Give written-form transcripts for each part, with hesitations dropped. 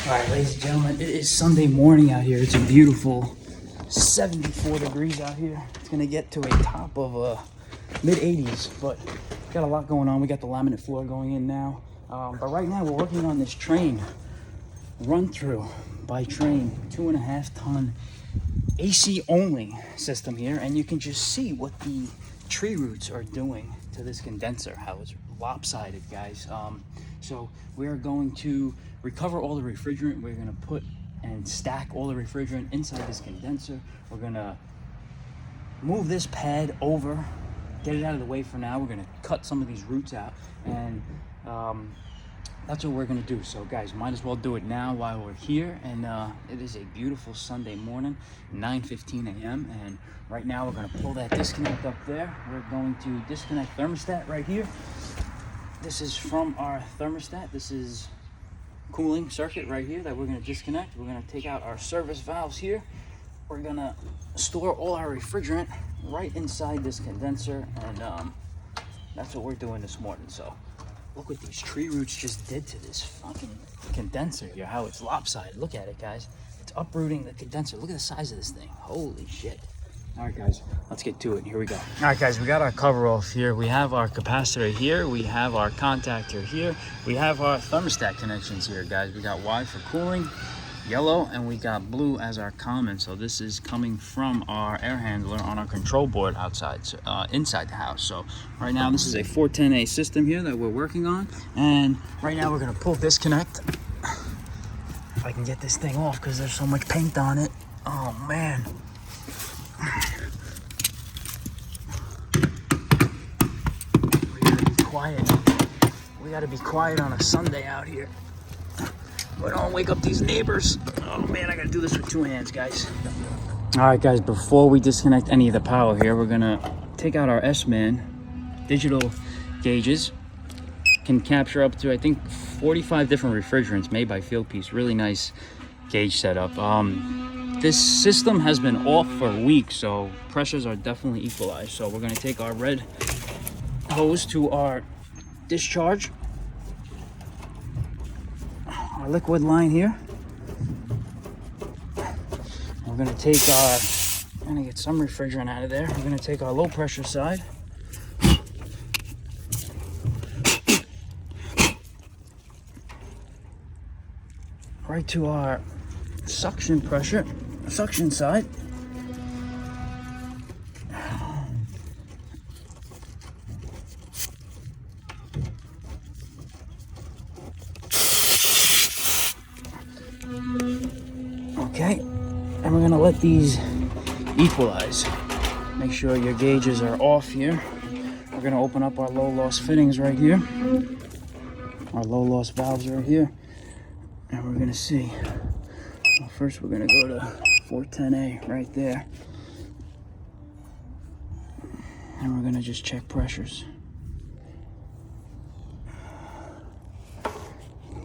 All right, ladies and gentlemen, it is Sunday morning out here. It's a beautiful 74 degrees out here. It's gonna get to a top of mid 80s, but got a lot going on. We got the laminate floor going in now. But right now we're working on this train run through by train, 2.5 ton AC only system here, and you can just see what the tree roots are doing to this condenser, how it's lopsided, guys. So we're going to recover all the refrigerant. We're going to put and stack all the refrigerant inside this condenser. We're going to move this pad over, get it out of the way for now. We're going to cut some of these roots out, and that's what we're going to do. So guys, might as well do it now while we're here. And it is a beautiful Sunday morning, 9:15 a.m. and right now we're going to pull that disconnect up there. We're going to disconnect thermostat right here. This is from our thermostat. This is cooling circuit right here that we're going to disconnect. We're going to take out our service valves here. We're going to store all our refrigerant right inside this condenser, and that's what we're doing this morning. So look what these tree roots just did to this fucking condenser here, how it's lopsided. Look at it, guys. It's uprooting the condenser. Look at the size of this thing. Holy shit. All right, guys, let's get to it. Here we go. All right, guys, we got our cover off here. We have our capacitor here. We have our contactor here. We have our thermostat connections here, guys. We got Y for cooling, yellow, and we got blue as our common. So this is coming from our air handler on our control board outside, inside the house. So right now, this is a 410A system here that we're working on. And right now, we're gonna pull disconnect. If I can get this thing off, because there's so much paint on it. Oh, man. Quiet. We gotta be quiet on a Sunday out here. We don't wake up these neighbors. Oh man, I gotta do this with 2 hands, guys. All right, guys, before we disconnect any of the power here, we're gonna take out our S-Man digital gauges. Can capture up to, I think, 45 different refrigerants made by Fieldpiece. Really nice gauge setup. This system has been off for weeks, so pressures are definitely equalized. So we're gonna take our red hose to our discharge, our liquid line here. We're gonna take our, I'm gonna get some refrigerant out of there. We're gonna take our low pressure side. Right to our suction pressure, suction side. Okay, and we're gonna let these equalize. Make sure your gauges are off here. We're gonna open up our low loss fittings right here. Our low loss valves right here. And we're gonna see. Well, first we're gonna go to 410A right there. And we're gonna just check pressures.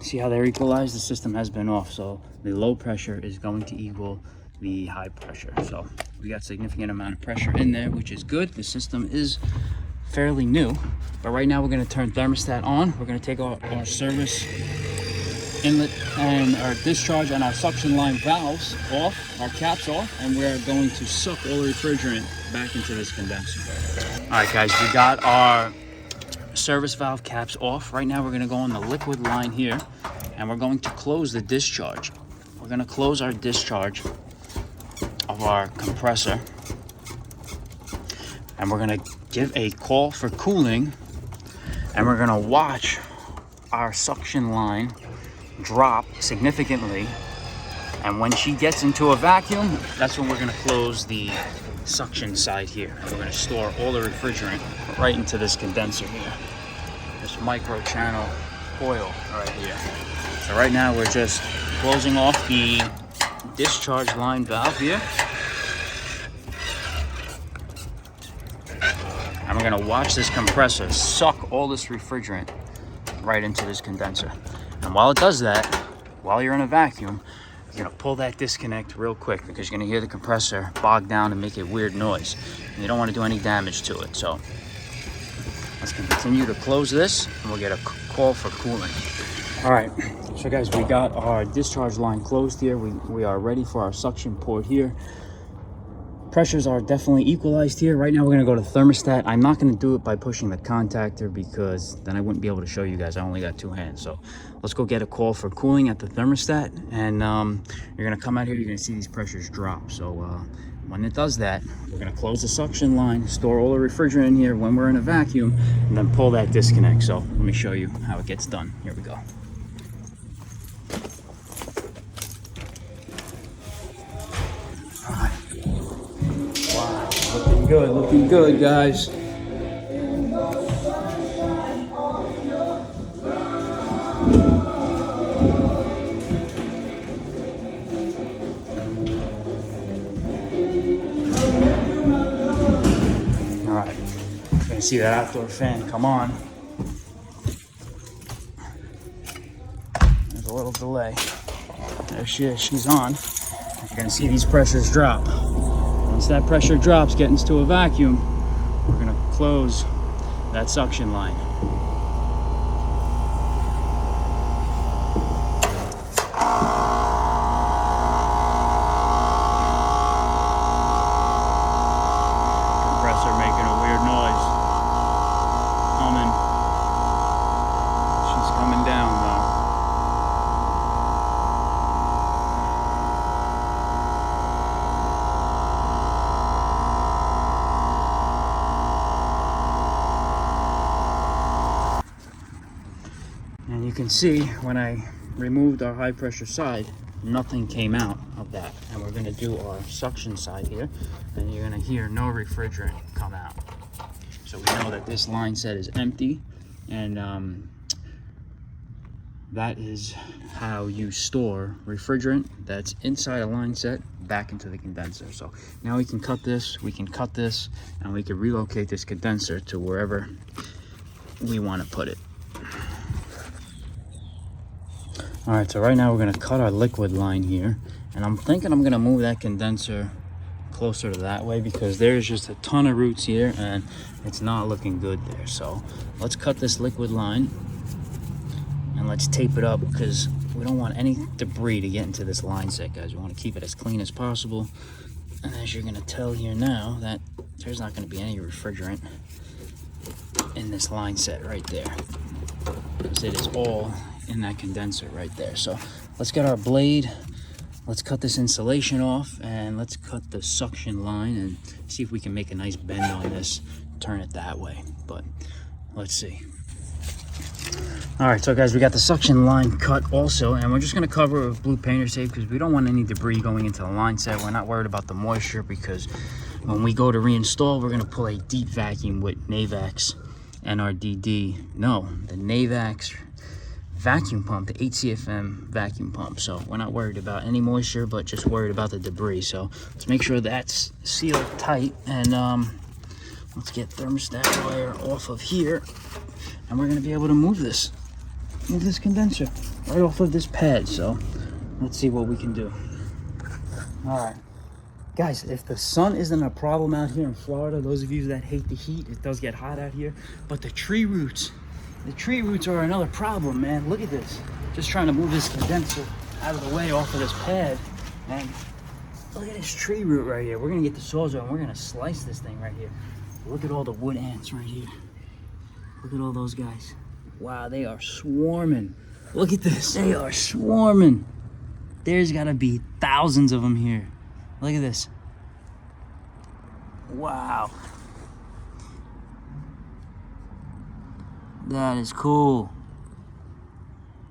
See how they're equalized? The system has been off, so the low pressure is going to equal the high pressure. So we got significant amount of pressure in there, which is good. The system is fairly new, but right now we're going to turn thermostat on. We're going to take our service inlet and our discharge and our suction line valves off, our caps off, and we're going to suck all the refrigerant back into this condenser. All right, guys, we got our service valve caps off. Right now we're going to go on the liquid line here, and we're going to close the discharge. We're going to close our discharge of our compressor, and we're going to give a call for cooling, and we're going to watch our suction line drop significantly, and when she gets into a vacuum, that's when we're going to close the suction side here, and we're going to store all the refrigerant right into this condenser here, this micro channel coil right here. So right now we're just closing off the discharge line valve here, and we're going to watch this compressor suck all this refrigerant right into this condenser. And while it does that, while you're in a vacuum, you're gonna pull that disconnect real quick, because you're gonna hear the compressor bog down and make a weird noise. And you don't wanna do any damage to it. So let's continue to close this, and we'll get a call for cooling. All right, So guys, we got our discharge line closed here. We are ready for our suction port here. Pressures are definitely equalized here. Right now we're gonna go to the thermostat. I'm not gonna do it by pushing the contactor because then I wouldn't be able to show you guys. I only got 2 hands. So let's go get a call for cooling at the thermostat. And you're gonna come out here, you're gonna see these pressures drop. So when it does that, we're gonna close the suction line, store all the refrigerant in here when we're in a vacuum, and then pull that disconnect. So let me show you how it gets done. Here we go. Looking good, guys. All right, you can see that outdoor fan come on. There's a little delay. There she is, she's on. You're gonna see these pressures drop. Once that pressure drops, get into a vacuum, we're gonna close that suction line. Compressor making a weird noise. Humming. She's coming down though. And you can see when I removed our high pressure side, nothing came out of that. And we're gonna do our suction side here, and you're gonna hear no refrigerant come out. So we know that this line set is empty, and that is how you store refrigerant that's inside a line set back into the condenser. So now we can cut this, and we can relocate this condenser to wherever we want to put it. All right, so right now we're gonna cut our liquid line here, and I'm thinking I'm gonna move that condenser closer to that way because there's just a ton of roots here and it's not looking good there. So let's cut this liquid line and let's tape it up because we don't want any debris to get into this line set, guys. We want to keep it as clean as possible. And as you're gonna tell here now, that there's not gonna be any refrigerant in this line set right there, because it is all in that condenser right there. So let's get our blade, let's cut this insulation off, and let's cut the suction line and see if we can make a nice bend on this, turn it that way. But let's see. All right, so guys, we got the suction line cut also, and we're just gonna cover it with blue painter's tape because we don't want any debris going into the line set. We're not worried about the moisture because when we go to reinstall, we're gonna pull a deep vacuum with Navax NRDD. No, the Navax vacuum pump, the 8CFM vacuum pump. So we're not worried about any moisture, but just worried about the debris. So let's make sure that's sealed tight, and let's get thermostat wire off of here, and we're gonna be able to move this condenser right off of this pad. So let's see what we can do. All right, guys, if the sun isn't a problem out here in Florida, those of you that hate the heat, it does get hot out here, but the tree roots are another problem, man. Look at this. Just trying to move this condenser out of the way off of this pad, and look at this tree root right here. We're gonna get the sawzall and we're gonna slice this thing right here. Look at all the wood ants right here. Look at all those guys. Wow, they are swarming. Look at this, they are swarming. There's gotta be thousands of them here. Look at this. Wow. That is cool.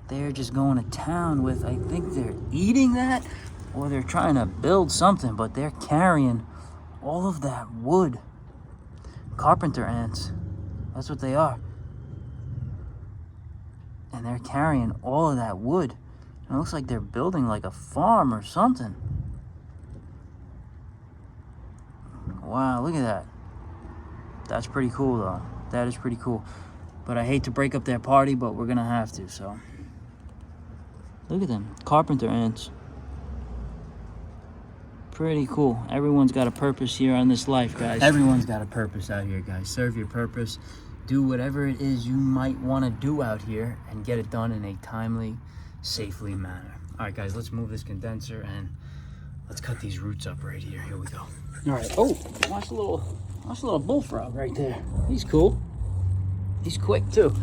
They're just going to town with, I think they're eating that or they're trying to build something, but they're carrying all of that wood. Carpenter ants. That's what they are. And they're carrying all of that wood. And it looks like they're building like a farm or something. Wow, look at that. That's pretty cool though. That is pretty cool. But I hate to break up their party, but we're gonna have to, so. Look at them, carpenter ants. Pretty cool. Everyone's got a purpose here on this life, guys. Everyone's got a purpose out here, guys. Serve your purpose. Do whatever it is you might want to do out here and get it done in a timely safely manner. All right, guys, let's move this condenser and let's cut these roots up right here. Here we go. All right. Oh, watch a little bullfrog right there. He's cool. He's quick too.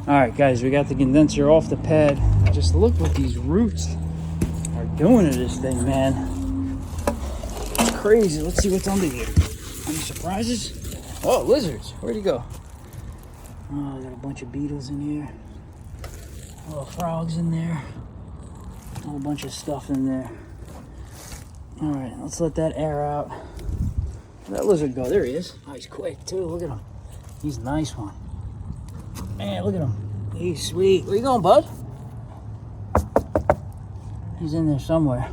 All right, guys, we got the condenser off the pad. Just look what these roots are doing to this thing, man. It's crazy. Let's see what's under here. Any surprises? Oh, lizards. Where'd he go? Oh, I got a bunch of beetles in here. Little frogs in there. A whole bunch of stuff in there. All right, let's let that air out. Where'd that lizard go? There he is. Oh, he's quick too. Look at him. He's a nice one. Man, look at him. He's sweet. Where you going, bud? He's in there somewhere.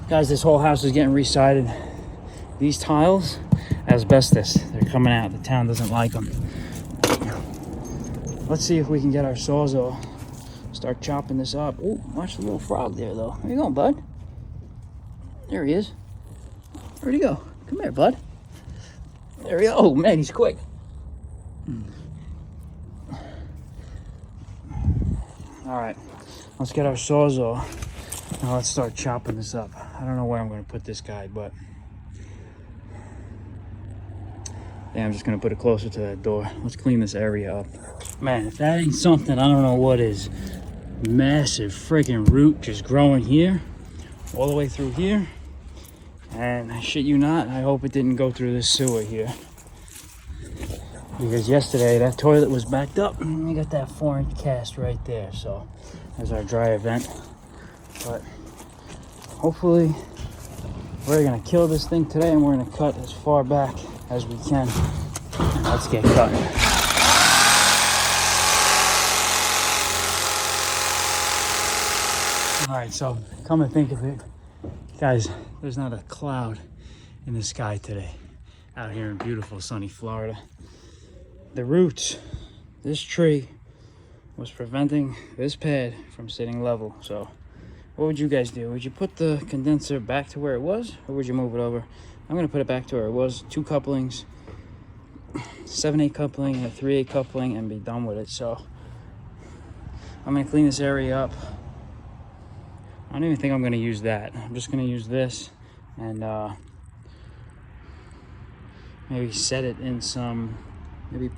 Guys, this whole house is getting resided. These tiles, asbestos. They're coming out. The town doesn't like them. Let's see if we can get our sawzall. Start chopping this up. Oh, watch the little frog there, though. Where you going, bud? There he is. Where'd he go? Come here, bud. There he is. Oh, man, he's quick. All right, let's get our sawzall. Now let's start chopping this up. I don't know where I'm going to put this guy, but yeah, I'm just going to put it closer to that door. Let's clean this area up. Man, if that ain't something, I don't know what is. Massive freaking root just growing here, all the way through here. And I shit you not, I hope it didn't go through this sewer here. Because yesterday that toilet was backed up and we got that 4-inch cast right there. So there's our dry vent. But hopefully we're gonna kill this thing today and we're gonna cut as far back as we can. And let's get cutting. All right, so come and think of it, guys, there's not a cloud in the sky today out here in beautiful sunny Florida. The roots, this tree was preventing this pad from sitting level. So what would you guys do? Would you put the condenser back to where it was, or would you move it over? I'm gonna put it back to where it was. 2 couplings, 7/8 coupling, a 3/8 coupling, and be done with it. So I'm gonna clean this area up. I don't even think I'm gonna use that. I'm just gonna use this and maybe set it in some, maybe,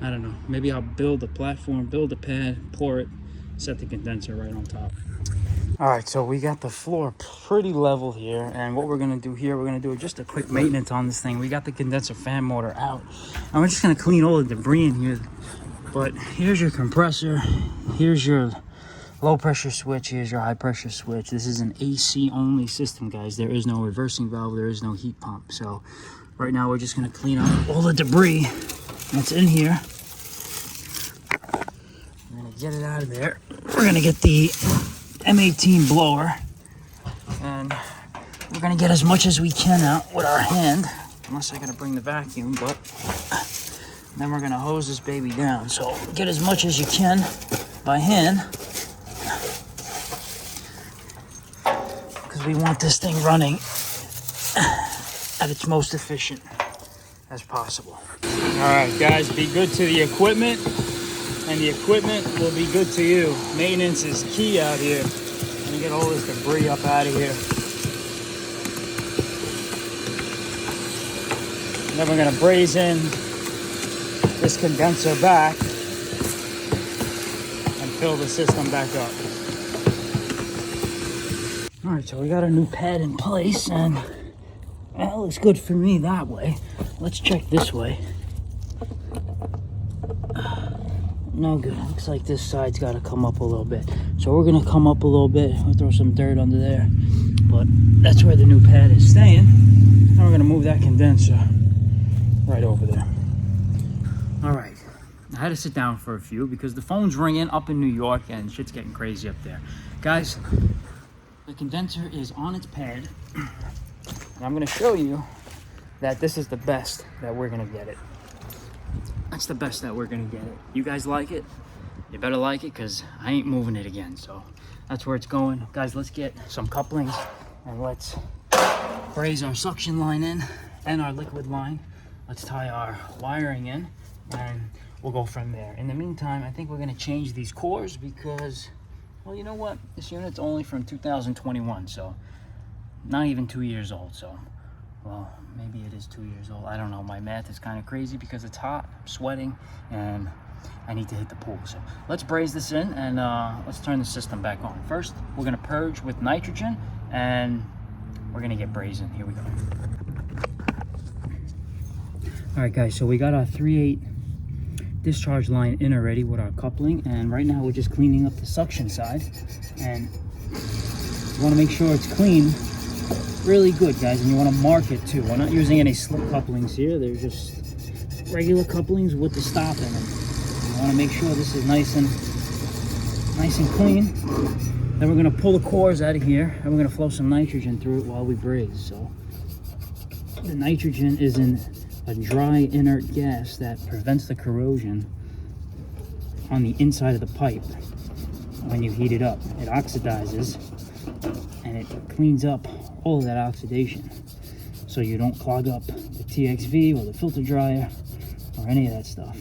I don't know, maybe I'll build a platform, build a pad, pour it, set the condenser right on top. All right, so we got the floor pretty level here, and what we're gonna do here, we're gonna do just a quick maintenance on this thing. We got the condenser fan motor out, and we're just gonna clean all the debris in here. But here's your compressor, here's your low pressure switch, here's your high pressure switch. This is an AC only system, guys. There is no reversing valve, there is no heat pump. So right now we're just gonna clean up all the debris that's in here. We're gonna get it out of there. We're gonna get the M18 blower and we're gonna get as much as we can out with our hand, unless I gotta bring the vacuum, but then we're gonna hose this baby down. So get as much as you can by hand, because we want this thing running at its most efficient as possible. All right, guys, be good to the equipment, and the equipment will be good to you. Maintenance is key out here. Let me get all this debris up out of here. And then we're gonna braze in this condenser back and fill the system back up. All right, so we got a new pad in place, and that looks good for me that way. Let's check this way. No good. Looks like this side's got to come up a little bit. So we're going to come up a little bit. We'll throw some dirt under there. But that's where the new pad is staying. Now we're going to move that condenser right over there. All right. I had to sit down for a few because the phone's ringing up in New York and shit's getting crazy up there. Guys, the condenser is on its pad. And I'm going to show you that this is the best that we're going to get it. That's the best that we're gonna get it. You guys like it? You better like it, because I ain't moving it again. So that's where it's going. Guys, let's get some couplings and let's braze our suction line in and our liquid line. Let's tie our wiring in and we'll go from there. In the meantime, I think we're gonna change these cores because, Well, you know what? This unit's only from 2021, so not even 2 years old. So, well, maybe it is 2 years old. I don't know. My math is kind of crazy because it's hot, I'm sweating, and I need to hit the pool. So let's braze this in and let's turn the system back on. First, we're gonna purge with nitrogen and we're gonna get brazing. Here we go. All right, guys, so we got our 3/8 discharge line in already with our coupling, and right now we're just cleaning up the suction side, and you want to make sure it's clean really good, guys, and you want to mark it too. We're not using any slip couplings here. They're just regular couplings with the stop in them. You want to make sure this is nice and clean. Then we're going to pull the cores out of here and we're going to flow some nitrogen through it while we braze. So the nitrogen is in a dry inert gas that prevents the corrosion on the inside of the pipe. When you heat it up, it oxidizes and it cleans up all of that oxidation, so you don't clog up the TXV or the filter dryer or any of that stuff.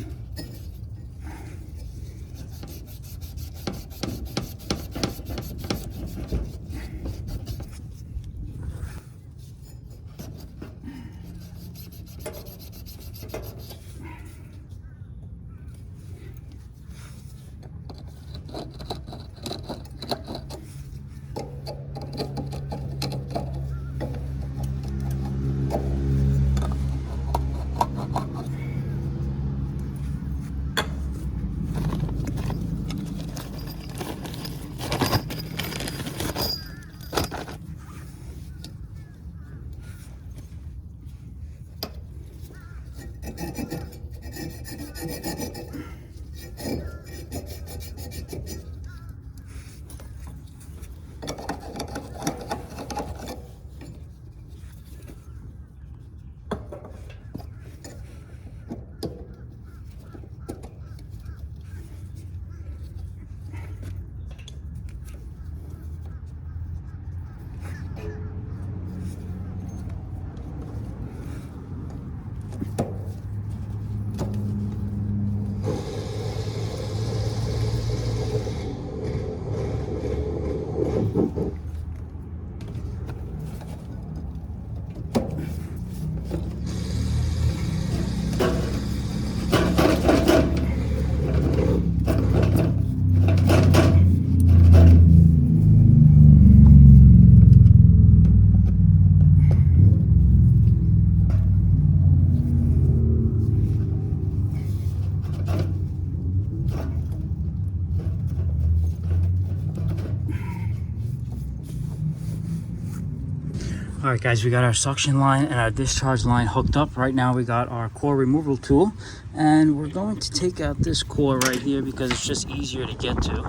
All right, guys, we got our suction line and our discharge line hooked up. Right now we got our core removal tool, and we're going to take out this core right here because it's just easier to get to.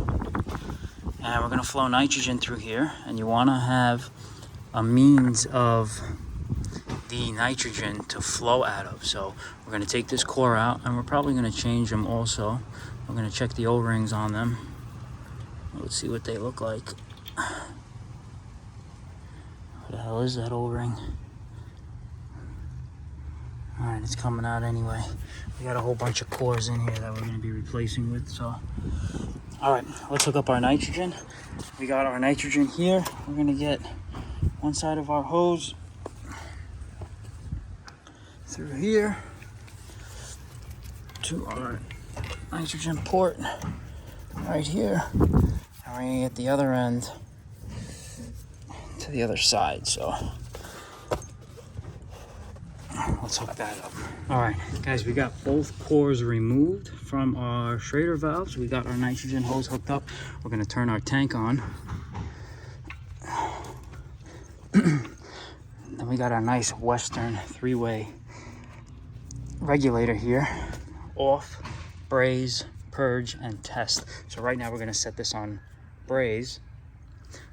And we're going to flow nitrogen through here, and you want to have a means of the nitrogen to flow out of. So we're going to take this core out, and we're probably going to change them also. We're going to check the O-rings on them. Let's see what they look like. What the hell is that O-ring? Alright, it's coming out anyway. We got a whole bunch of cores in here that we're going to be replacing with, so. Alright, let's hook up our nitrogen. We got our nitrogen here. We're going to get one side of our hose through here to our nitrogen port right here. And we're going to get the other end to the other side, so let's hook that up. All right, guys, we got both cores removed from our Schrader valves. We got our nitrogen hose hooked up. We're going to turn our tank on. Then we got our nice Western three-way regulator here. Off, braze, purge, and test. So right now we're going to set this on braze,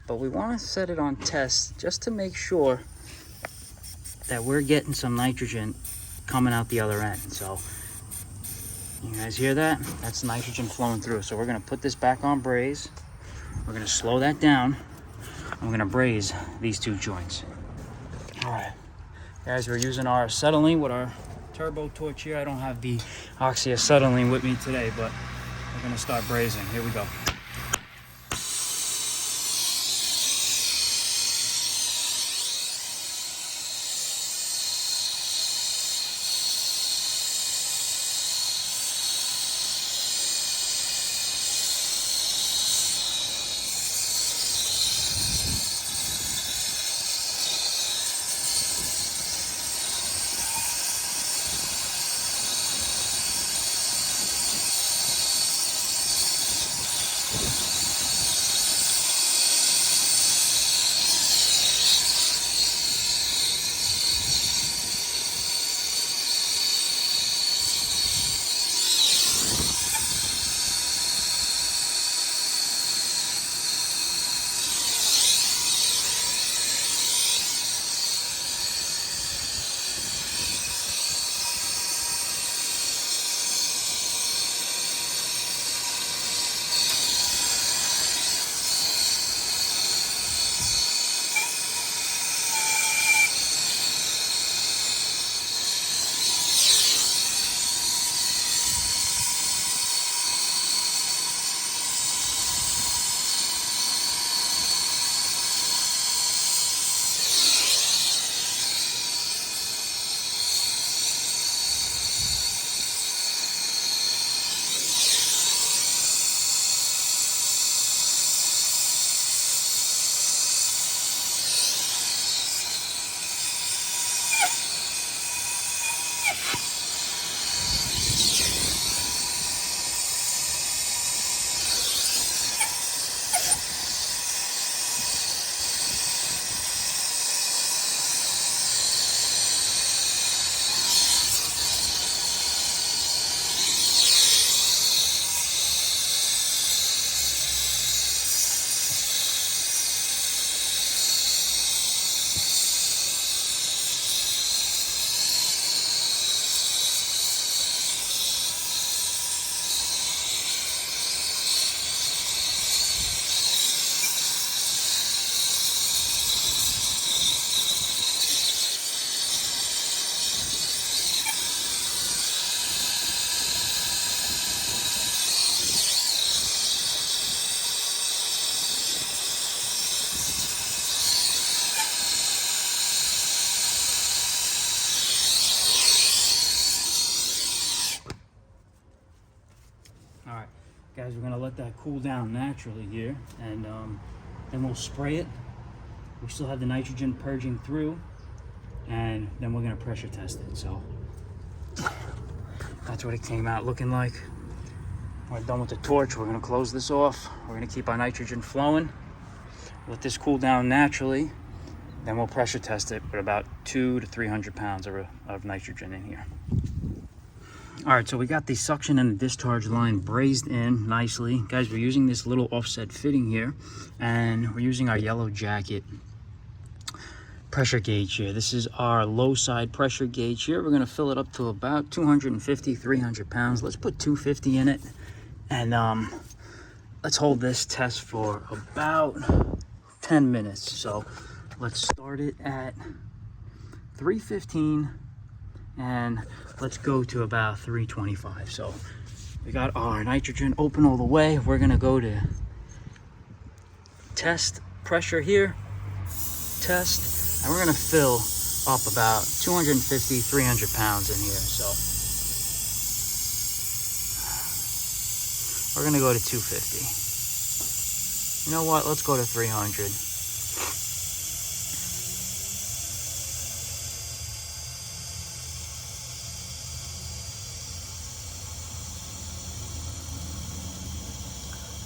but we want to set it on test just to make sure that we're getting some nitrogen coming out the other end. So you guys hear that? That's nitrogen flowing through. So we're going to put this back on braze. We're going to slow that down. I'm going to braze these two joints. All right, guys, we're using our acetylene with our turbo torch here. I don't have the oxyacetylene with me today, but we're going to start brazing. Here we go. gonna let that cool down naturally here, and then we'll spray it. We still have the nitrogen purging through, and then we're gonna pressure test it. So that's what it came out looking like. We're done with the torch. We're gonna close this off. We're gonna keep our nitrogen flowing. Let this cool down naturally. Then we'll pressure test it with about 200 to 300 pounds of nitrogen in here. All right, so we got the suction and the discharge line brazed in nicely. Guys, we're using this little offset fitting here, and we're using our yellow jacket pressure gauge here. This is our low side pressure gauge here. We're gonna fill it up to about 250, 300 pounds. Let's put 250 in it, and let's hold this test for about 10 minutes. So let's start it at 315, and let's go to about 325. So we got our nitrogen open all the way. We're gonna go to test pressure here, test, and we're gonna fill up about 250, 300 pounds in here. So we're gonna go to 250. You know what, let's go to 300.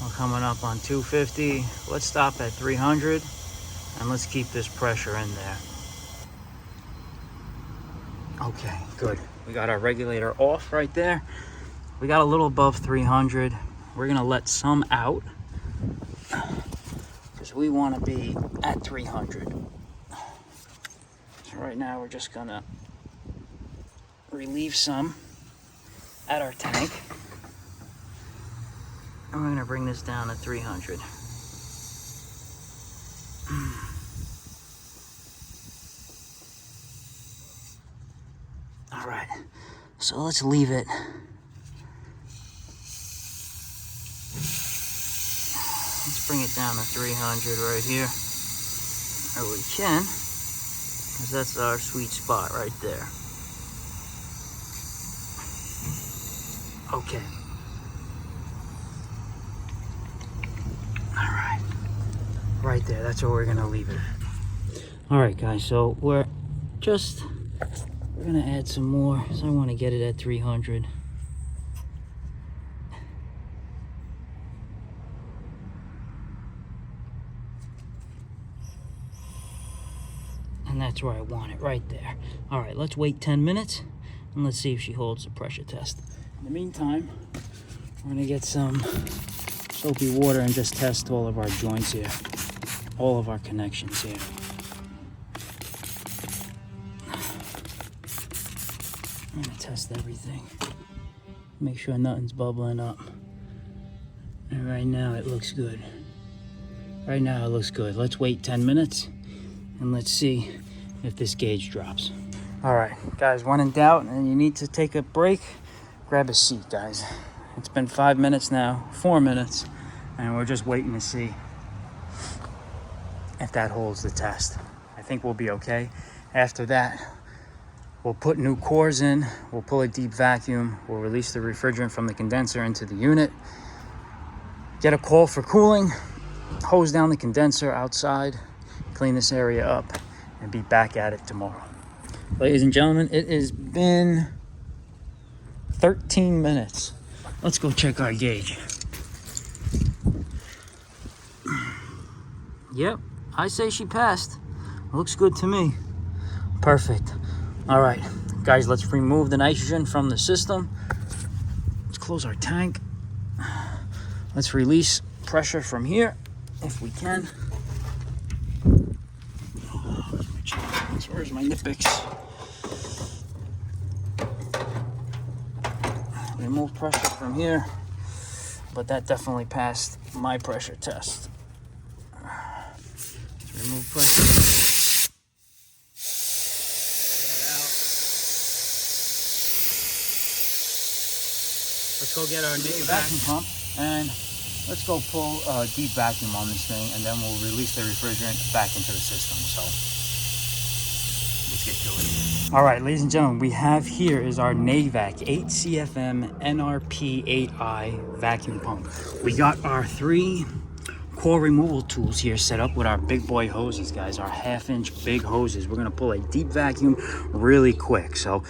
We're coming up on 250. Let's stop at 300, and let's keep this pressure in there. Okay, good. We got our regulator off right there. We got a little above 300. We're gonna let some out because we want to be at 300. So right now we're just gonna relieve some at our tank, and we're gonna bring this down to 300. All right, so let's leave it. Let's bring it down to 300 right here, or we can, because that's our sweet spot right there. Okay. All right, right there, that's where we're gonna leave it. All right, guys, so we're gonna add some more. So I want to get it at 300. And that's where I want it, right there. All right, let's wait 10 minutes and let's see if she holds the pressure test. In the meantime, we're gonna get some soapy water and just test all of our joints here, all of our connections here. I'm gonna test everything, make sure nothing's bubbling up. And right now it looks good. Right now it looks good. Let's wait 10 minutes and let's see if this gauge drops. All right, guys, when in doubt and you need to take a break, grab a seat, guys. It's been 5 minutes now, 4 minutes, and we're just waiting to see if that holds the test. I think we'll be okay. After that, we'll put new cores in, we'll pull a deep vacuum, we'll release the refrigerant from the condenser into the unit, get a call for cooling, hose down the condenser outside, clean this area up, and be back at it tomorrow. Ladies and gentlemen, it has been 13 minutes. Let's go check our gauge. Yep, I say she passed. Looks good to me. Perfect. All right, guys, let's remove the nitrogen from the system. Let's close our tank. Let's release pressure from here, if we can. Where's my Nipix? Remove pressure from here, but that definitely passed my pressure test. Let's remove pressure. Let's go get our new vacuum pump and let's go pull a deep vacuum on this thing, and then we'll release the refrigerant back into the system. So Let's get to it. All right, ladies and gentlemen, we have here is our Navac 8CFM NRP8i vacuum pump. We got our 3 core removal tools here set up with our big boy hoses, guys, our 1/2-inch big hoses. We're gonna pull a deep vacuum really quick. So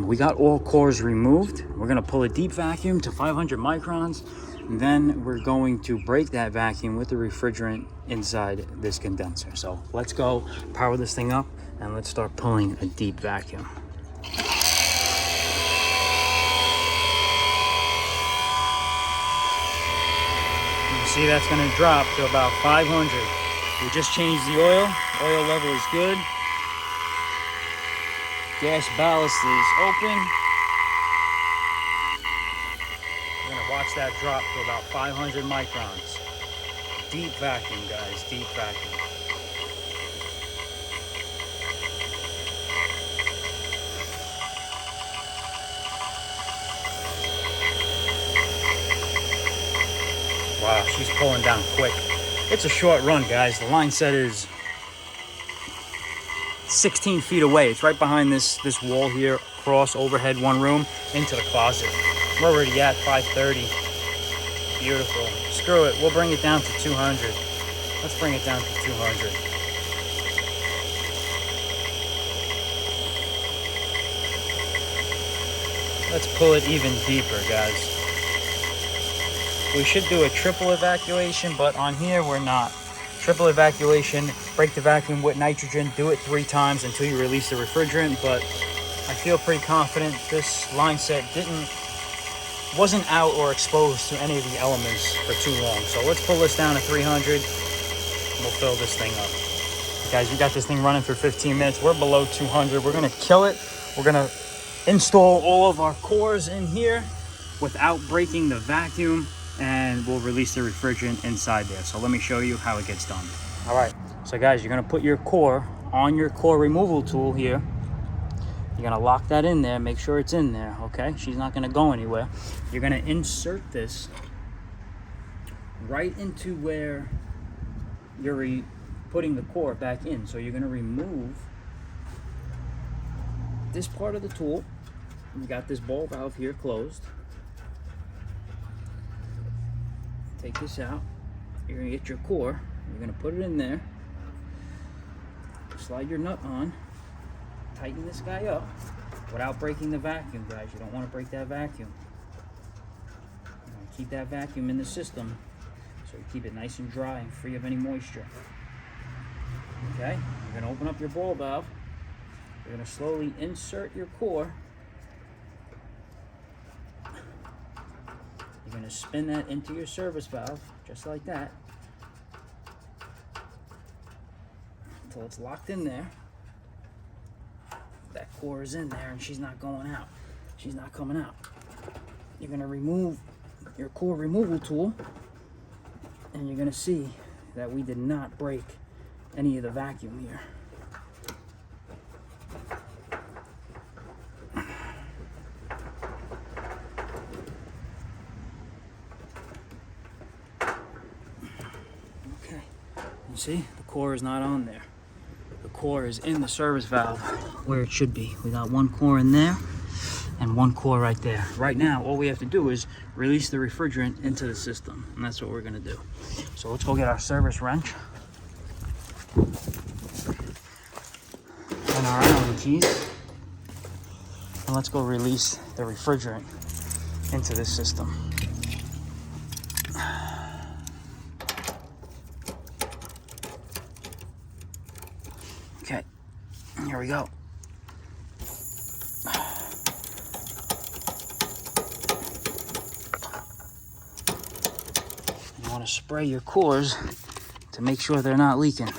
we got all cores removed. We're gonna pull a deep vacuum to 500 microns. And then we're going to break that vacuum with the refrigerant inside this condenser. So let's go power this thing up and let's start pulling a deep vacuum. See, that's going to drop to about 500. We just changed the oil. Oil level is good. Gas ballast is open. We're going to watch that drop to about 500 microns. Deep vacuum, guys, deep vacuum. Wow, she's pulling down quick. It's a short run, guys. The line set is 16 feet away. It's right behind this wall here, across overhead one room into the closet. We're already at 530. Beautiful. Screw it. We'll bring it down to 200. Let's bring it down to 200. Let's pull it even deeper, guys. We should do a triple evacuation, but on here we're not. Triple evacuation, break the vacuum with nitrogen, do it 3 times until you release the refrigerant, but I feel pretty confident this line set wasn't out or exposed to any of the elements for too long. So let's pull this down to 300 and we'll fill this thing up. Guys, we got this thing running for 15 minutes. We're below 200. We're gonna kill it. We're gonna install all of our cores in here without breaking the vacuum, and we'll release the refrigerant inside there. So let me show you how it gets done. All right, so guys, you're gonna put your core on your core removal tool here. You're gonna lock that in there, make sure it's in there, okay? She's not gonna go anywhere. You're gonna insert this right into where you're putting the core back in. So you're gonna remove this part of the tool. You got this ball valve here closed. Take this out. You're gonna get your core. You're gonna put it in there. Slide your nut on. Tighten this guy up without breaking the vacuum, guys. You don't want to break that vacuum. You want to keep that vacuum in the system so you keep it nice and dry and free of any moisture. Okay? You're gonna open up your ball valve. You're gonna slowly insert your core. You're gonna spin that into your service valve, just like that, until it's locked in there. That core is in there and she's not going out. She's not coming out. You're gonna remove your core removal tool and you're gonna see that we did not break any of the vacuum here. Okay, you see, the core is not on there. The core is in the service valve where it should be. We got one core in there and one core right there. Right now, all we have to do is release the refrigerant into the system, and that's what we're gonna do. So let's go get our service wrench and our Allen keys, and let's go release the refrigerant into this system. Okay, here we go. You want to spray your cores to make sure they're not leaking.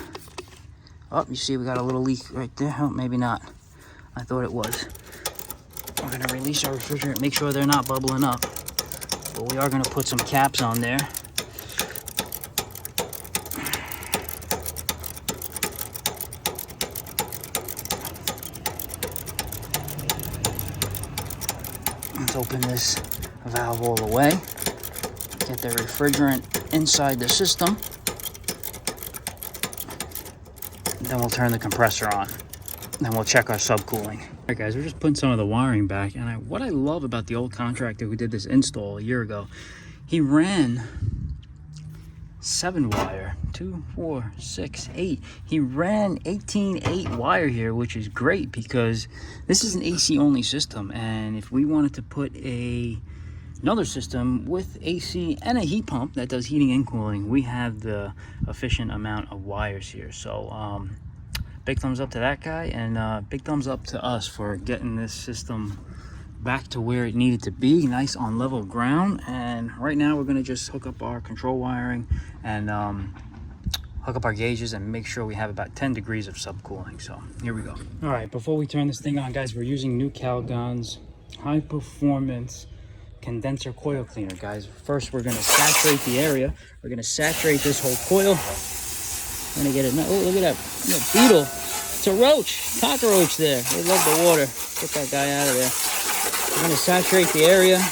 Oh, you see we got a little leak right there. Oh, maybe not. I thought it was. We're going to release our refrigerant, make sure they're not bubbling up. But we are going to put some caps on there. Let's open this valve all the way. Get the refrigerant inside the system. And then we'll turn the compressor on. then we'll check our subcooling. All right, guys, we're just putting some of the wiring back. And what I love about the old contractor who did this install a year ago, he ran 7 wire, 2, 4, 6, 8. He ran 18/8 wire here, which is great because this is an AC only system. And if we wanted to put another system with AC and a heat pump that does heating and cooling, we have the efficient amount of wires here. So big thumbs up to that guy, and big thumbs up to us for getting this system back to where it needed to be, nice on level ground. And right now we're going to just hook up our control wiring and hook up our gauges and make sure we have about 10 degrees of subcooling. So here we go. All right, before we turn this thing on, guys, we're using new Calgon's high performance condenser coil cleaner. Guys, first we're going to saturate the area. We're going to saturate this whole coil. I'm going to get it. Oh, look at that beetle. It's a roach, cockroach there. They love the water. Get that guy out of there. We're going to saturate the area. Get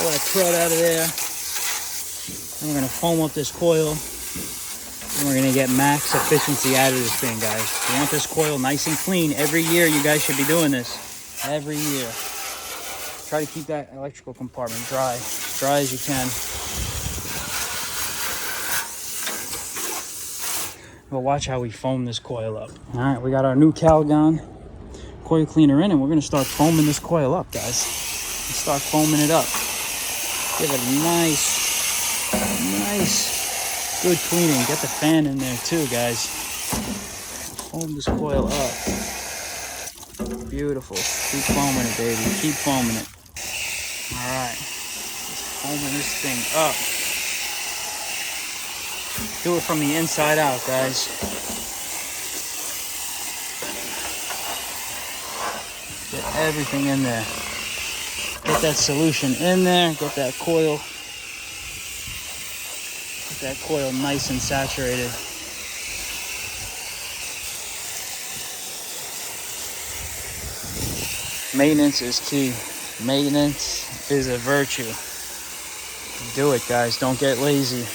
all that crud out of there. And we're going to foam up this coil. And we're going to get max efficiency out of this thing, guys. We want this coil nice and clean. Every year, you guys should be doing this. Every year. Try to keep that electrical compartment dry. As dry as you can. But watch how we foam this coil up. All right, we got our new Calgon coil cleaner in, and we're going to start foaming this coil up, guys. Let's start foaming it up. Give it a nice, good cleaning. Get the fan in there too, guys. Foam this coil up. Beautiful. Keep foaming it, baby. Keep foaming it. All right. Just foaming this thing up. Do it from the inside out, guys. Get everything in there. Get that solution in there. Get that coil. Get that coil nice and saturated. Maintenance is key. Maintenance is a virtue. Do it, guys. Don't get lazy.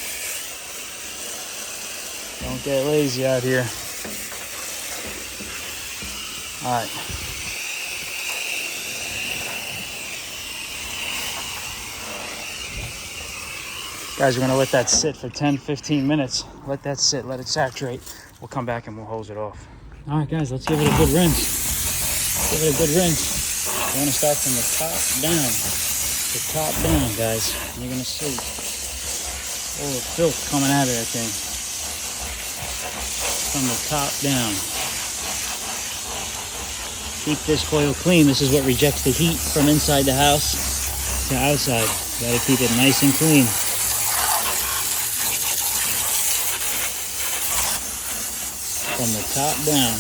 Don't get lazy out here. All right. Guys, we're going to let that sit for 10-15 minutes. Let that sit. Let it saturate. We'll come back and we'll hose it off. All right, guys. Let's give it a good rinse. Give it a good rinse. You want to start from the top down. The top down, guys. You're going to see all the filth coming out of that thing. From the top down. Keep this coil clean. This is what rejects the heat from inside the house to outside. Got to keep it nice and clean. From the top down.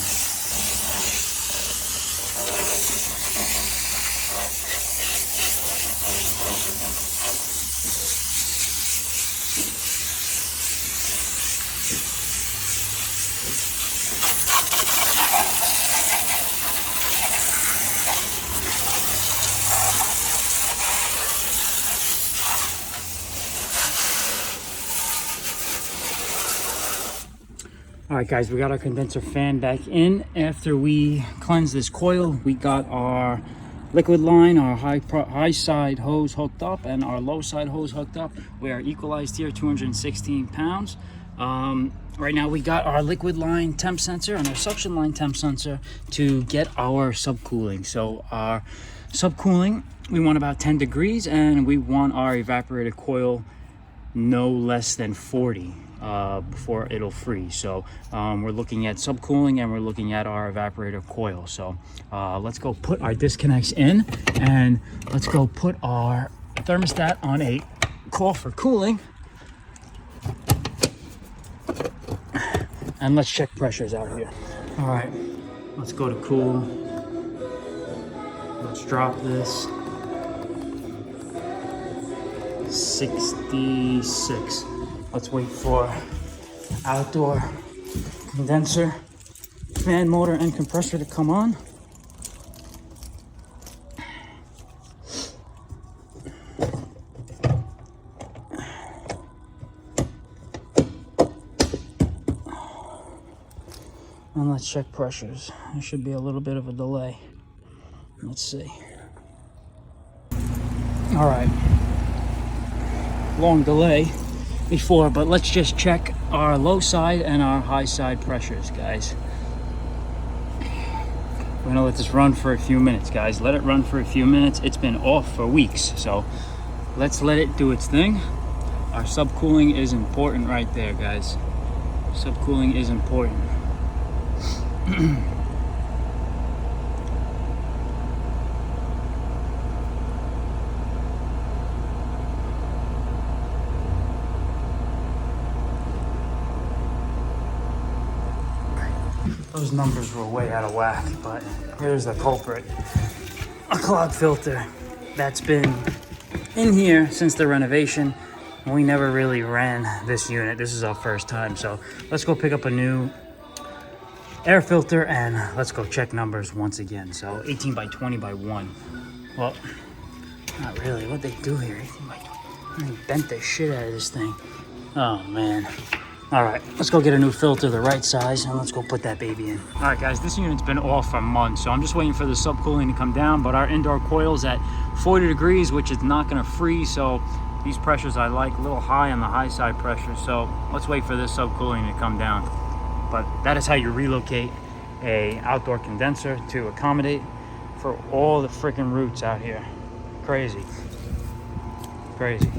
All right, guys, we got our condenser fan back in. After we cleanse this coil, we got our liquid line, our high side hose hooked up and our low side hose hooked up. We are equalized here, 216 pounds. Right now we got our liquid line temp sensor and our suction line temp sensor to get our subcooling. So our subcooling, we want about 10 degrees and we want our evaporator coil no less than 40 before it'll freeze. So we're looking at subcooling and we're looking at our evaporator coil. So let's go put our disconnects in and let's go put our thermostat on a call for cooling. And let's check pressures out here. All right, let's go to cool. Let's drop this. 66. Let's wait for outdoor condenser, fan motor, and compressor to come on. And let's check pressures. There should be a little bit of a delay. Let's see. All right. Long delay before, but let's just check our low side and our high side pressures, guys. We're gonna let this run for a few minutes, guys. Let it run for a few minutes. It's been off for weeks, so let's let it do its thing. Our subcooling is important right there, guys. Subcooling is important. Those numbers were way out of whack, but here's the culprit. A clogged filter that's been in here since the renovation. And we never really ran this unit. This is our first time, so let's go pick up a new air filter and let's go check numbers once again. So 18 by 20 by 1. Well, not really. What'd they do here? 18 by 20. They bent the shit out of this thing. Oh, man. All right, let's go get a new filter, the right size, and let's go put that baby in. All right, guys, this unit's been off for months, so I'm just waiting for the subcooling to come down, but our indoor coil's at 40 degrees, which is not gonna freeze, so these pressures I like, a little high on the high side pressure, so let's wait for this subcooling to come down. But that is how you relocate a outdoor condenser to accommodate for all the freaking roots out here. Crazy, crazy.